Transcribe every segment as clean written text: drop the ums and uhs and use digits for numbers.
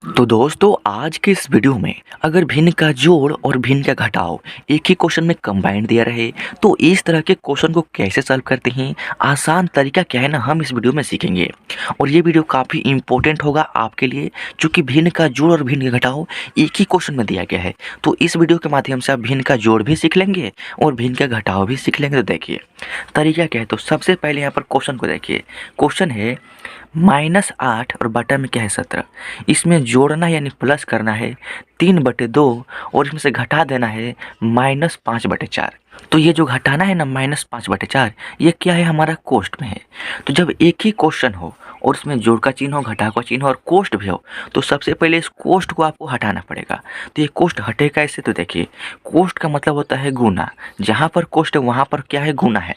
तो दोस्तों आज के इस वीडियो में अगर भिन्न का जोड़ और भिन्न का घटाव एक ही क्वेश्चन में कंबाइंड दिया रहे तो इस तरह के क्वेश्चन को कैसे सॉल्व करते हैं आसान तरीका क्या है ना हम इस वीडियो में सीखेंगे। और ये वीडियो काफ़ी इंपॉर्टेंट होगा आपके लिए क्योंकि भिन्न का जोड़ और भिन्न का घटाव एक ही क्वेश्चन में दिया गया है। तो इस वीडियो के माध्यम से आप भिन्न का जोड़ भी सीख लेंगे और भिन्न का घटाव भी सीख लेंगे। तो देखिए तरीका क्या है। तो सबसे पहले यहाँ पर क्वेश्चन को देखिए। क्वेश्चन है -8 और बटा में क्या है 17। इसमें जोड़ना यानी प्लस करना है 3/2 और इसमें से घटा देना है -5/4। तो ये जो घटाना है ना -5/4 ये क्या है हमारा कोष्ठ में है। तो जब एक ही क्वेश्चन हो और उसमें जोड़ का चिन्ह हो घटाव का चिन्ह हो और कोष्ठ भी हो तो सबसे पहले इस कोष्ठ को आपको हटाना पड़ेगा। तो ये कोष्ठ हटेगा कैसे। तो देखिए कोष्ठ का मतलब होता है गुना। जहाँ पर कोष्ठ है वहाँ पर क्या है गुना है।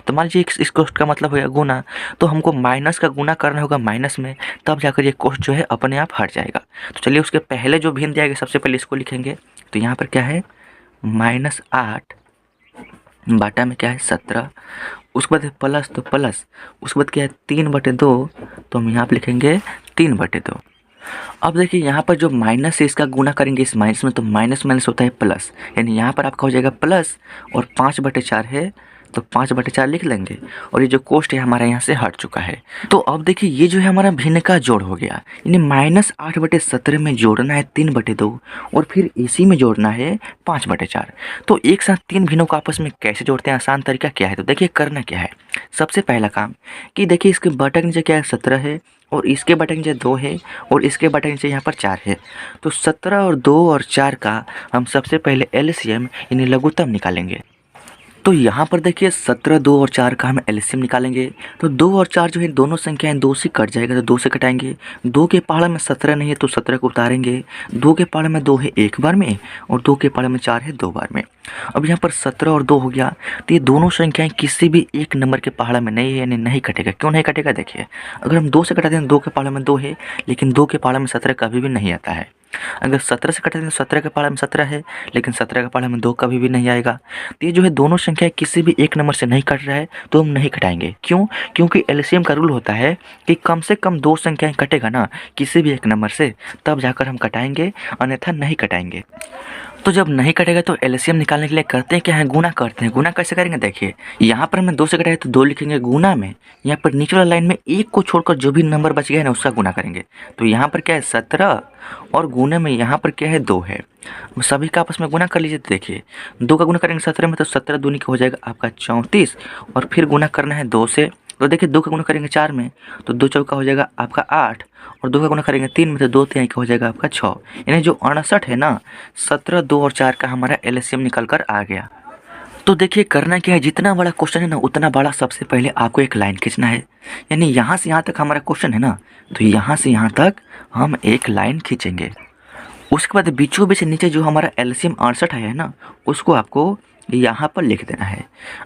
तो मान लीजिए इस कोष्ठ का मतलब होगा गुना। तो हमको माइनस का गुना करना होगा माइनस में, तब जाकर ये कोष्ठ जो है अपने आप हट जाएगा। तो चलिए उसके पहले जो भिन्न जाएगा सबसे पहले इसको लिखेंगे। तो यहाँ पर क्या है -8 बटा में क्या है 17। उसके बाद प्लस तो प्लस, उसके बाद क्या है 3/2। तो हम यहाँ पर लिखेंगे 3/2। अब देखिए यहाँ पर जो माइनस से इसका गुना करेंगे इस माइनस में तो माइनस माइनस होता है प्लस, यानी यहाँ पर आपका हो जाएगा प्लस और 5/4 है तो 5/4 लिख लेंगे और ये जो कोष्ठ है हमारा यहाँ से हट चुका है। तो अब देखिए ये जो है हमारा भिन्न का जोड़ हो गया, यानी -8/17 में जोड़ना है 3/2 और फिर इसी में जोड़ना है 5/4। तो एक साथ तीन भिन्नों को आपस में कैसे जोड़ते हैं आसान तरीका क्या है। तो देखिए करना क्या है। सबसे पहला काम कि देखिए इसके बटा के नीचे क्या है 17 है और इसके बटा के नीचे 2 है और इसके बटा के नीचे यहाँ पर 4 है। तो 17 और 2 और 4 का हम सबसे पहले एलसीएम यानी लघुत्तम निकालेंगे। तो यहाँ पर देखिए 17, 2 और 4 का हम एलसीएम निकालेंगे। तो 2 और 4 जो है दोनों संख्याएं 2 से कट जाएगा तो 2 से कटाएंगे। 2 के पहाड़ा में 17 नहीं है तो 17 को उतारेंगे। 2 के पहाड़ा में 2 है एक बार में और 2 के पहाड़ा में 4 है दो बार में। अब यहाँ पर 17 और 2 हो गया। तो ये दोनों संख्याएं किसी भी एक नंबर के पहाड़ा में नहीं है यानी नहीं कटेगा। क्यों नहीं कटेगा देखिए, अगर हम 2 से कटाते हैं 2 के पहाड़ा में 2 है लेकिन 2 के पहाड़ा में 17 कभी भी नहीं आता है। अगर 17 से कटाते हैं तो 17 के पहाड़ा में 17 है लेकिन 17 के पहाड़ा में 2 कभी भी नहीं आएगा। तो ये जो है दोनों संख्या किसी भी एक नंबर से नहीं कट रहा है तो हम नहीं कटाएंगे। क्यों? क्योंकि एलसीएम का रूल होता है कि कम से कम 2 संख्याएं कटेगा ना किसी भी एक नंबर से तब जाकर हम कटाएंगे, अन्यथा नहीं कटाएंगे। तो जब नहीं कटेगा तो एलसीएम निकालने के लिए करते हैं क्या है गुना करते हैं। गुना कैसे करेंगे देखिए, यहाँ पर हमने 2 से कटाया तो 2 लिखेंगे गुना में, यहाँ पर नीचे वाला लाइन में एक को छोड़कर जो भी नंबर बच गया है ना उसका गुना करेंगे। तो यहाँ पर क्या है 17 और गुने में यहाँ पर क्या है 2 है। सभी का आपस में गुना कर लीजिए। तो देखिए 2 का गुना करेंगे 17 में तो 17 दूनी का हो जाएगा आपका 34 और फिर गुना करना है 2 से। तो देखिए 2 का गुना करेंगे 4 में तो 2 चौका हो जाएगा आपका 8 और 2 का गुना करेंगे 3 में तो 2 तिहाई का हो जाएगा आपका 6। यानी जो 68 है ना 17, 2 और 4 का हमारा एलसीएम निकल कर आ गया। तो देखिए करना क्या है, जितना बड़ा क्वेश्चन है ना उतना बड़ा सबसे पहले आपको एक लाइन खींचना है। यानी यहाँ से यहाँ तक हमारा क्वेश्चन है ना तो यहाँ से यहाँ तक हम एक लाइन खींचेंगे। उसके बाद बीचों बीच नीचे जो हमारा एलसीएम 68 आया है ना उसको आपको यहाँ पर लिख देना है।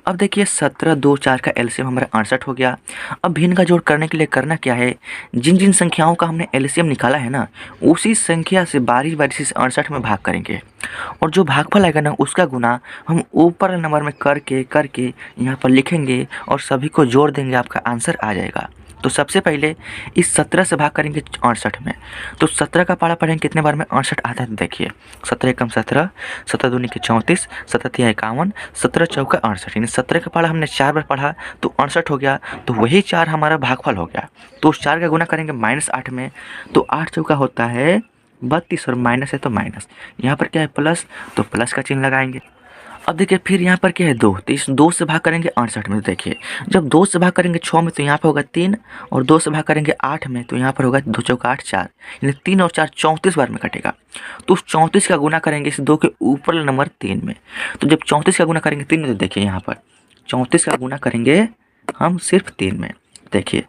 अब देखिए 17, 2, 4 का एलसीएम हमारा 68 हो गया। अब भिन्न का जोड़ करने के लिए करना क्या है, जिन जिन संख्याओं का हमने एलसीएम निकाला है ना उसी संख्या से बारी बारी से 68 में भाग करेंगे और जो भागफल आएगा ना उसका गुना हम ऊपर नंबर में करके करके यहाँ पर लिखेंगे और सभी को जोड़ देंगे, आपका आंसर आ जाएगा। तो सबसे पहले इस 17 से भाग करेंगे 68 में। तो 17 का पारा पढ़ेंगे कितने बार में 68 आता है। तो देखिए 17 एकम 17, 17 दूनी के 34, 17 तिया 51, 17 चौका 68। यानी 17 का पारा हमने 4 बार पढ़ा तो 68 हो गया। तो वही 4 हमारा भागफल हो गया। तो उस 4 का गुना करेंगे -8 में तो 8 चौका होता है 32 और माइनस है तो माइनस। यहाँ पर क्या है प्लस तो प्लस का चिन्ह लगाएंगे। अब देखिए फिर यहाँ पर क्या है 2, तो इस 2 से भाग करेंगे 68 में। तो देखिए जब 2 से भाग करेंगे 6 में तो यहाँ पर होगा 3 और 2 से भाग करेंगे 8 में तो यहाँ पर होगा 2 चौका 8 4, यानी 3 और 4 34 बार में कटेगा। तो उस 34 का गुना करेंगे इस 2 के ऊपर नंबर 3 में। तो जब 34 का गुना करेंगे 3 में तो देखिए यहाँ पर 34 का गुना करेंगे हम सिर्फ 3 में। देखिए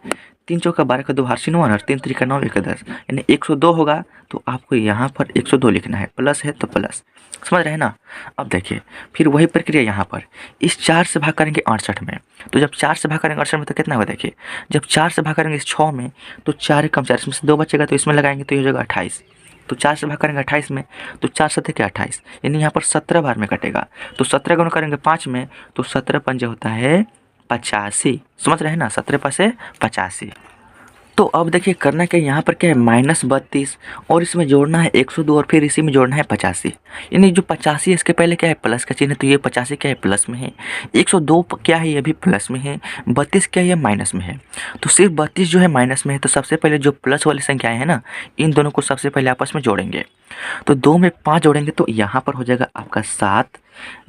3 चौका 12 का 2 हार्सी 9 और 3 3 का 9 1 10 यानी 102 होगा। तो आपको यहाँ पर 102 लिखना है, प्लस है तो प्लस, समझ रहे हैं ना। अब देखिए फिर वही प्रक्रिया यहाँ पर इस 4 से भाग करेंगे 68 में। तो जब 4 से भाग करेंगे 68 में तो कितना होगा देखिए, जब 4 से भाग करेंगे इस 6 में तो 4 कम 4 इसमें से 2 बचेगा तो इसमें लगाएंगे तो ये हो जाएगा 28। तो 4 से भाग करेंगे 28 में तो 4 7 के 28 यानी यहाँ पर 17 बार में कटेगा। तो 17 गुना करेंगे 5 में तो 17 पंजे होता है 85। समझ रहे हैं ना, 17 5 से 85। तो अब देखिए करना क्या है, यहाँ पर क्या है -32 और इसमें जोड़ना है 102 और फिर इसी में जोड़ना है 85। यानी जो 85 है इसके पहले क्या है प्लस का चिन्ह है, तो ये 85 क्या है प्लस में है, 102 क्या है ये भी प्लस में है, 32 क्या है ये माइनस में है। तो सिर्फ 32 जो है माइनस में है, तो सबसे पहले जो प्लस वाली संख्याएं हैं ना, इन दोनों को सबसे पहले आपस में जोड़ेंगे। तो 2 में 5 जोड़ेंगे तो यहाँ पर हो जाएगा आपका 7,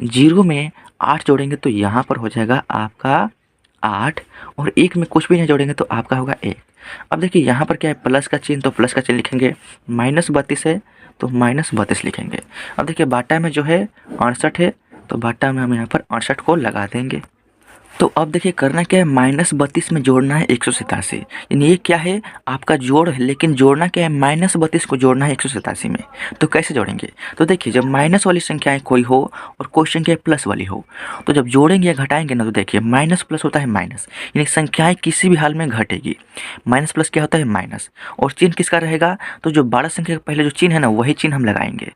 0 में 8 जोड़ेंगे तो यहाँ पर हो जाएगा आपका 8 और 1 में कुछ भी नहीं जोड़ेंगे तो आपका होगा 1। अब देखिए यहाँ पर क्या है प्लस का चिन्ह, तो प्लस का चिन्ह लिखेंगे, -32 है तो -32 लिखेंगे। अब देखिए बाटा में जो है 68 है, तो बाटा में हम यहाँ पर 68 को लगा देंगे। तो अब देखिए करना क्या है, -32 में जोड़ना है 187। यानी ये क्या है आपका जोड़ है, लेकिन जोड़ना क्या है -32 को जोड़ना है 187 में। तो कैसे जोड़ेंगे, तो देखिए जब माइनस वाली संख्याएं कोई हो और कोई संख्या प्लस वाली हो, तो जब जोड़ेंगे या घटाएंगे ना, तो देखिए माइनस प्लस होता है माइनस, यानी संख्याएं किसी भी हाल में घटेगी। माइनस प्लस क्या होता है माइनस, और चिन्ह किसका रहेगा, तो जो बड़ा संख्या का पहले जो चिन्ह है ना वही चिन्ह हम लगाएंगे।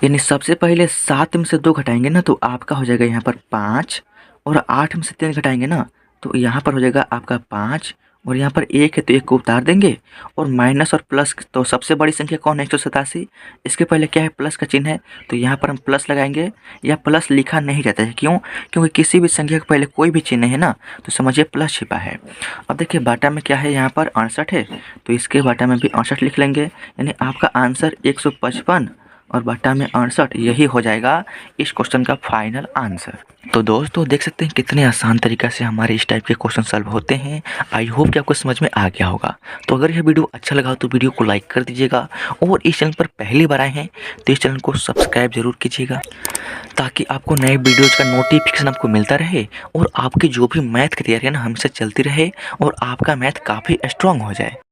यानी सबसे पहले 7 में से 2 घटाएंगे ना, तो आपका हो जाएगा यहाँ पर 5 और 8 में से 3 घटाएंगे ना, तो यहाँ पर हो जाएगा आपका 5 और यहाँ पर 1 है तो 1 को उतार देंगे। और माइनस और प्लस, तो सबसे बड़ी संख्या कौन है 187, इसके पहले क्या है प्लस का चिन्ह है, तो यहाँ पर हम प्लस लगाएंगे। या प्लस लिखा नहीं जाता है, क्यों, क्योंकि किसी भी संख्या के पहले कोई भी चिन्ह है ना, तो समझिए प्लस छिपा है। अब देखिए बाटा में क्या है, यहाँ पर 68 है, तो इसके बाटा में भी 68 लिख लेंगे। यानी आपका आंसर 155 और बटा में 68, यही हो जाएगा इस क्वेश्चन का फाइनल आंसर। तो दोस्तों देख सकते हैं कितने आसान तरीक़ा से हमारे इस टाइप के क्वेश्चन सॉल्व होते हैं। आई होप कि आपको समझ में आ गया होगा। तो अगर यह वीडियो अच्छा लगा तो वीडियो को लाइक कर दीजिएगा, और इस चैनल पर पहली बार आए हैं तो इस चैनल को सब्सक्राइब जरूर कीजिएगा, ताकि आपको नए वीडियोज़ का नोटिफिकेशन आपको मिलता रहे, और आपकी जो भी मैथ की तैयारी है ना हमसे चलती रहे, और आपका मैथ काफ़ी स्ट्रॉन्ग हो जाए।